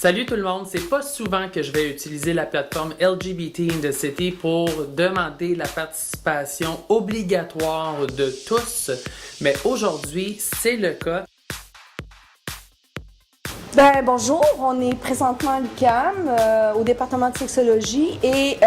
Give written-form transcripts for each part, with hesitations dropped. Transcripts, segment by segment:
Salut tout le monde, c'est pas souvent que je vais utiliser la plateforme LGBT in the City pour demander la participation obligatoire de tous, mais aujourd'hui, c'est le cas. Bonjour, on est présentement à l'UQAM, au département de sexologie et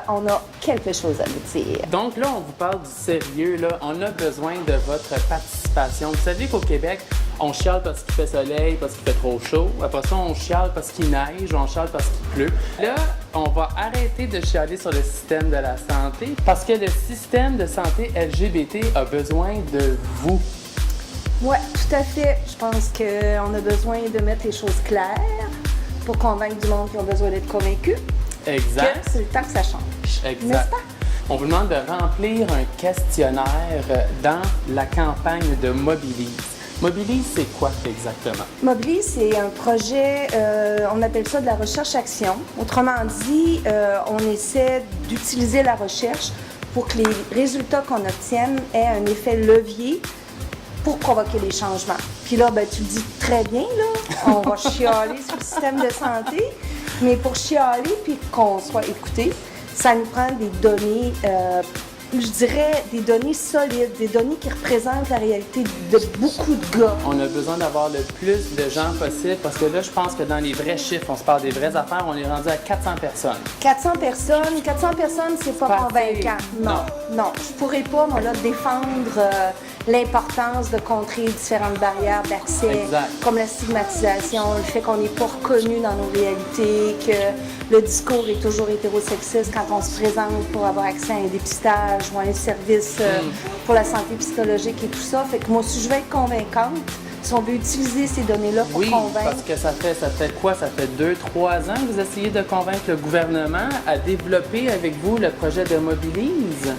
on a quelque chose à vous dire. Donc là, on vous parle du sérieux, là. On a besoin de votre participation. Vous savez qu'au Québec, on chiale parce qu'il fait soleil, parce qu'il fait trop chaud. Après ça, on chiale parce qu'il neige, on chiale parce qu'il pleut. Là, on va arrêter de chialer sur le système de la santé parce que le système de santé LGBT a besoin de vous. Oui, tout à fait. Je pense qu'on a besoin de mettre les choses claires pour convaincre du monde qui ont besoin d'être convaincus. Exact. Que c'est le temps que ça change. Exact. N'est-ce pas? On vous demande de remplir un questionnaire dans la campagne de Mobilise. Mobilise, c'est quoi exactement? Mobilise, c'est un projet, on appelle ça de la recherche-action. Autrement dit, on essaie d'utiliser la recherche pour que les résultats qu'on obtienne aient un effet levier pour provoquer des changements. Puis là, tu le dis très bien, là, on va chialer sur le système de santé, mais pour chialer puis qu'on soit écouté, ça nous prend des données, je dirais des données solides, des données qui représentent la réalité de beaucoup de gars. On a besoin d'avoir le plus de gens possible parce que là, je pense que dans les vrais chiffres, on se parle des vraies affaires, on est rendu à 400 personnes. 400 personnes, c'est pas convaincant. Non, je pourrais pas, moi, là, défendre l'importance de contrer différentes barrières d'accès, comme la stigmatisation, le fait qu'on n'est pas reconnu dans nos réalités, que le discours est toujours hétérosexiste quand on se présente pour avoir accès à un dépistage ou à un service pour la santé psychologique et tout ça. Fait que moi, si je veux être convaincante, si on veut utiliser ces données-là pour convaincre... Oui, parce que ça fait quoi? Ça fait 2-3 ans que vous essayez de convaincre le gouvernement à développer avec vous le projet de Mobilise?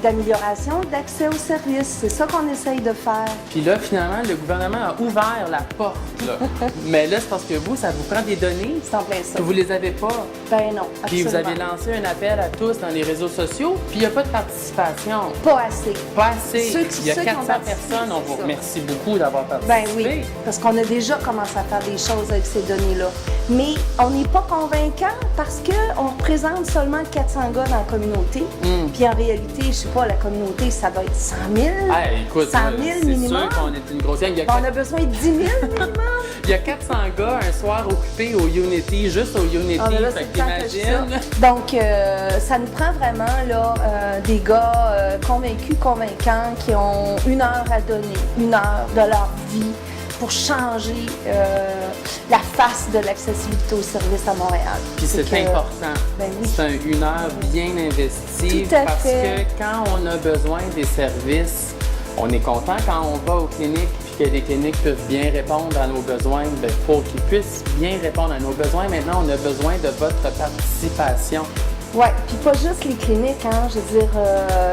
D'amélioration d'accès aux services. C'est ça qu'on essaye de faire. Puis là, finalement, le gouvernement a ouvert la porte, là. Mais là, c'est parce que vous, ça vous prend des données. C'est en plein ça. Que vous les avez pas. Non, absolument. Puis vous avez lancé un appel à tous dans les réseaux sociaux, puis il n'y a pas de participation. Pas assez. Pas assez. Il y a 400 personnes. On vous remercie beaucoup d'avoir participé. Oui, parce qu'on a déjà commencé à faire des choses avec ces données-là. Mais on n'est pas convaincant parce qu'on représente seulement 400 gars dans la communauté. Puis en réalité, je sais pas, la communauté, ça doit être 100 000. Écoute, 100 000 minimum. C'est sûr qu'on est une grosse gang. On a besoin de 10 000 minimum. Il y a 400 gars un soir occupés au Unity, juste au Unity. Fait que t'imagines. Donc, ça nous prend vraiment là, des gars convaincus, convaincants, qui ont 1 heure à donner, 1 heure de leur vie pour changer la face de l'accessibilité aux services à Montréal. Puis c'est important. Oui. C'est 1 heure bien investie parce que quand on a besoin des services, on est content quand on va aux cliniques puis que les cliniques peuvent bien répondre à nos besoins. Pour qu'ils puissent bien répondre à nos besoins, maintenant, on a besoin de votre participation. Oui, puis pas juste les cliniques, hein. Je veux dire,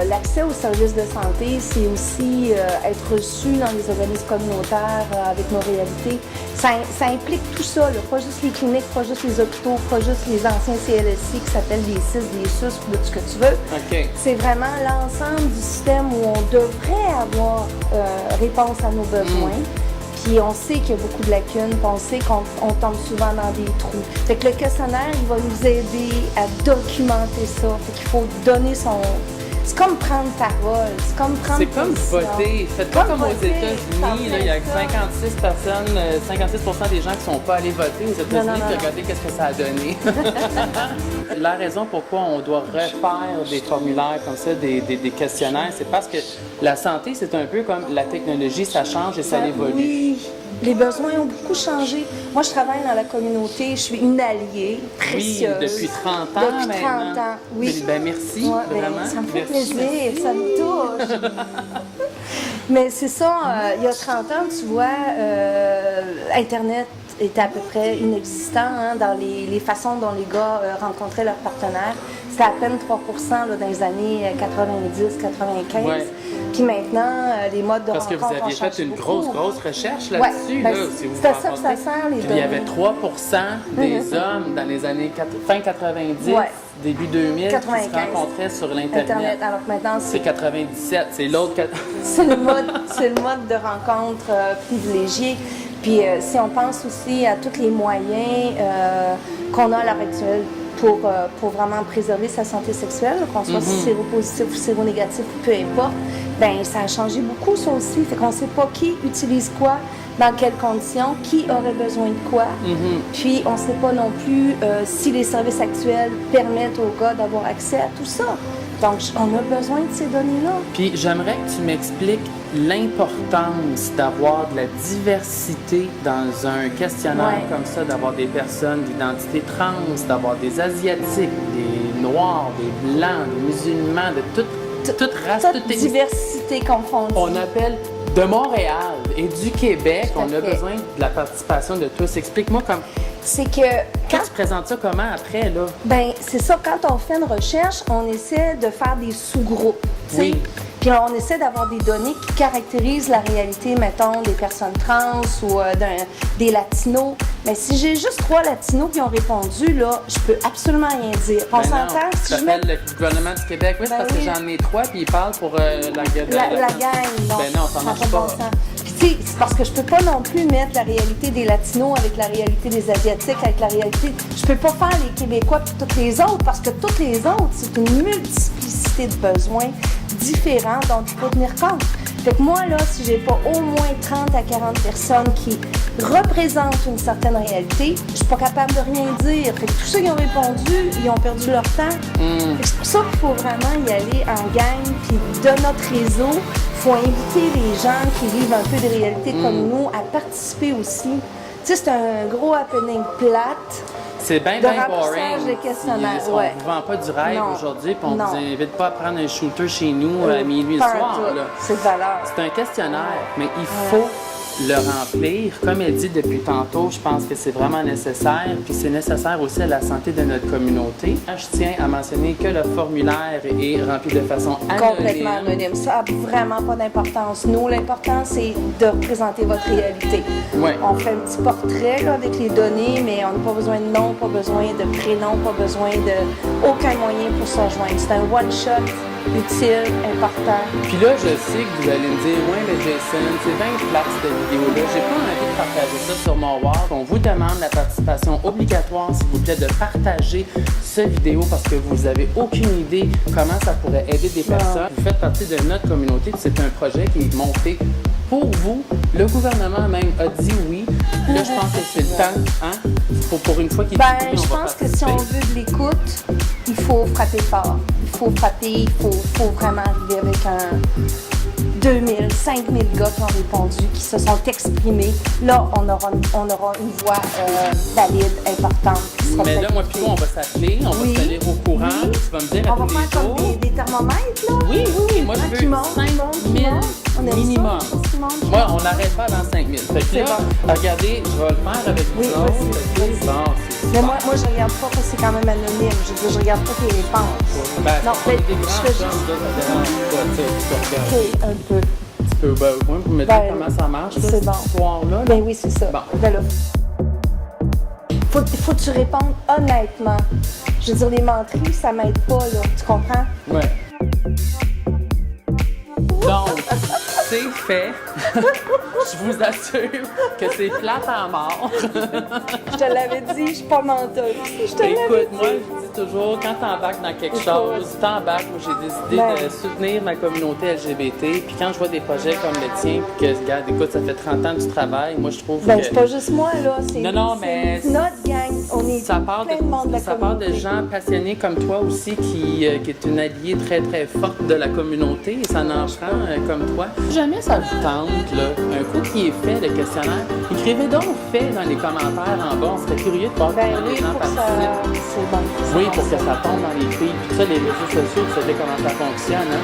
l'accès aux services de santé, c'est aussi être reçu dans les organismes communautaires avec nos réalités. Ça implique tout ça, là. Pas juste les cliniques, pas juste les hôpitaux, pas juste les anciens CLSC qui s'appellent des CIS, des SUS, tout ce que tu veux. Okay. C'est vraiment l'ensemble du système où on devrait avoir réponse à nos besoins. Puis on sait qu'il y a beaucoup de lacunes, puis on sait qu'on tombe souvent dans des trous. Fait que le questionnaire, il va nous aider à documenter ça. Fait qu'il faut donner son... C'est comme prendre parole, c'est comme prendre... C'est comme voter. Faites pas comme aux États-Unis, il y a 56% des gens qui sont pas allés voter aux États-Unis, puis regardez qu'est-ce que ça a donné. La raison pourquoi on doit refaire des formulaires comme ça, des questionnaires, c'est parce que la santé, c'est un peu comme la technologie, ça change et ça évolue. Oui, les besoins ont beaucoup changé. Moi, je travaille dans la communauté, je suis une alliée précieuse. Oui, depuis 30 ans Depuis 30 ans, oui. Merci, vraiment. Ça me fait plaisir, ça me touche. Mais c'est ça, il y a 30 ans, tu vois, Internet était à peu près inexistant dans les façons dont les gars rencontraient leurs partenaires. C'était à peine 3 là, dans les années 90-95. Ouais. Puis maintenant, les modes de rencontre. Parce que vous aviez fait une grosse recherche là-dessus. Ouais, là, si vous c'était ça que ça sert, les données. Il y avait 3 des hommes dans les années fin 90, début 2000 qui se rencontraient sur l'Internet. Alors que maintenant, c'est 97, c'est l'autre... c'est le mode de rencontre privilégié. Puis si on pense aussi à tous les moyens qu'on a à l'heure actuelle pour vraiment préserver sa santé sexuelle, qu'on soit séropositif ou séronégatif, peu importe, ben ça a changé beaucoup ça aussi. Fait qu'on ne sait pas qui utilise quoi, dans quelles conditions, qui aurait besoin de quoi. Puis on ne sait pas non plus si les services actuels permettent aux gars d'avoir accès à tout ça. Donc on a besoin de ces données-là. Puis j'aimerais que tu m'expliques l'importance d'avoir de la diversité dans un questionnaire comme ça, d'avoir des personnes d'identité trans, d'avoir des Asiatiques, des Noirs, des Blancs, des musulmans, de toute race, toute diversité confondue. On appelle de Montréal et du Québec, on a besoin de la participation de tous. Explique-moi comme... C'est que quand tu présentes ça comment après, là? Ben c'est ça, quand on fait une recherche, on essaie de faire des sous-groupes, tu sais. Oui. Puis on essaie d'avoir des données qui caractérisent la réalité, mettons, des personnes trans ou des latinos. Mais si j'ai juste 3 latinos qui ont répondu, là, je peux absolument rien dire. On s'entend si je mets... le gouvernement du Québec, oui, c'est parce que j'en ai 3, puis ils parlent pour la gang. Ben non, ça marche pas. Puis c'est parce que je peux pas non plus mettre la réalité des latinos avec la réalité des asiatiques, avec la réalité... Je peux pas faire les Québécois puis toutes les autres, parce que toutes les autres, c'est une multiplicité de besoins différents dont il faut tenir compte. Fait que moi, là, si j'ai pas au moins 30 à 40 personnes qui représentent une certaine réalité, je suis pas capable de rien dire. Fait que tous ceux qui ont répondu, ils ont perdu leur temps. Fait que c'est pour ça qu'il faut vraiment y aller en gang, puis de notre réseau, il faut inviter les gens qui vivent un peu des réalités comme nous à participer aussi. Tu sais, c'est un gros happening plate. C'est bien boring. Des questionnaires, on ne vous vend pas du rêve aujourd'hui, puis on ne vous invite pas à prendre un shooter chez nous à minuit le soir. C'est de valeur. C'est un questionnaire, mais il faut le remplir. Comme elle dit depuis tantôt, je pense que c'est vraiment nécessaire, puis c'est nécessaire aussi à la santé de notre communauté. Je tiens à mentionner que le formulaire est rempli de façon anonyme. Complètement anonyme. Ça n'a vraiment pas d'importance. Nous, l'important, c'est de représenter votre réalité. Ouais. On fait un petit portrait là, avec les données, mais on n'a pas besoin de nom, pas besoin de prénom, pas besoin d'aucun moyen pour se rejoindre. C'est un one-shot utile, important. Puis là, je sais que vous allez me dire, ouais, mais Jason, c'est bien plate cette vidéo-là. J'ai pas envie de partager ça sur mon wall. On vous demande la participation obligatoire, s'il vous plaît, de partager cette vidéo parce que vous avez aucune idée comment ça pourrait aider des personnes. Vous faites partie de notre communauté. C'est un projet qui est monté pour vous. Le gouvernement même a dit oui. Là, je pense que c'est le temps, hein? Pour une fois qu'il dit oui, je pense que si on veut de l'écoute, il faut frapper fort. Il faut frapper, il faut vraiment arriver avec 2000, 5000 gars qui ont répondu, qui se sont exprimés. Là, on aura une voix valide, importante. Mais là, moi, puis on va s'appeler, on va se tenir au courant. Tu vas me dire à on va tous les faire jours. comme des thermomètres, là? Oui. Moi, je veux 5 000 minimum. Moi, on n'arrête pas avant 5 000. Fait que là, regardez, je vais le faire avec vous autres. Mais moi, je regarde pas parce que c'est quand même anonyme. Je veux dire, je regarde pas tes réponses. Ben, non, c'est des grands je fais chums, juste... ça dérange pas, tu regardes. OK, un peu. Tu peux, ben, moi, vous me dire comment ça marche, là, cette histoire-là. Ben oui, c'est ça. Bon. Ben là, faut que tu répondes honnêtement. Je veux dire, les menteries, ça m'aide pas, là. Tu comprends? Ouais. Donc, c'est fait. Je vous assure que c'est plate à mort. Je te l'avais dit, je suis pas menteuse. Écoute, moi, je dis toujours, quand t'embarques dans quelque chose, t'embarques. Moi, j'ai décidé de soutenir ma communauté LGBT. Puis quand je vois des projets comme le tien, puis que, regarde, écoute, ça fait 30 ans que tu travailles, moi, je trouve que... c'est pas juste moi, là. C'est mais notre gang. On est ça part plein de monde de la ça part de communauté. gens passionnés comme toi aussi, qui est une alliée très, très forte de la communauté. Et ça en prend comme toi. Si jamais ça vous tente, là, un coup qui est fait, le questionnaire, écrivez donc fait dans les commentaires en bas. On serait curieux de voir comment les gens participent. C'est bon. Oui, pour que ça tombe dans les filles. Puis ça, les réseaux sociaux, vous savez comment ça fonctionne. Hein?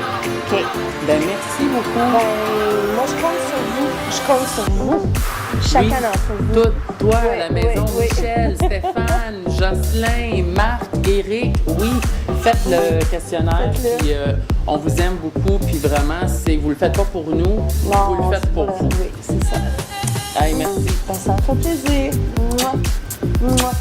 OK. Ben, merci beaucoup. Moi, je compte sur vous. Je compte sur vous. Chacun d'entre vous. Toi à la maison, Michel, Stéphane, Jocelyn, Marc, Éric, oui, faites le questionnaire. Puis on vous aime beaucoup. Puis vraiment, vous le faites pas pour nous, vous le faites pour vous. Oui, c'est ça. Hey, merci. Ça me fait plaisir. Mouah. Mouah.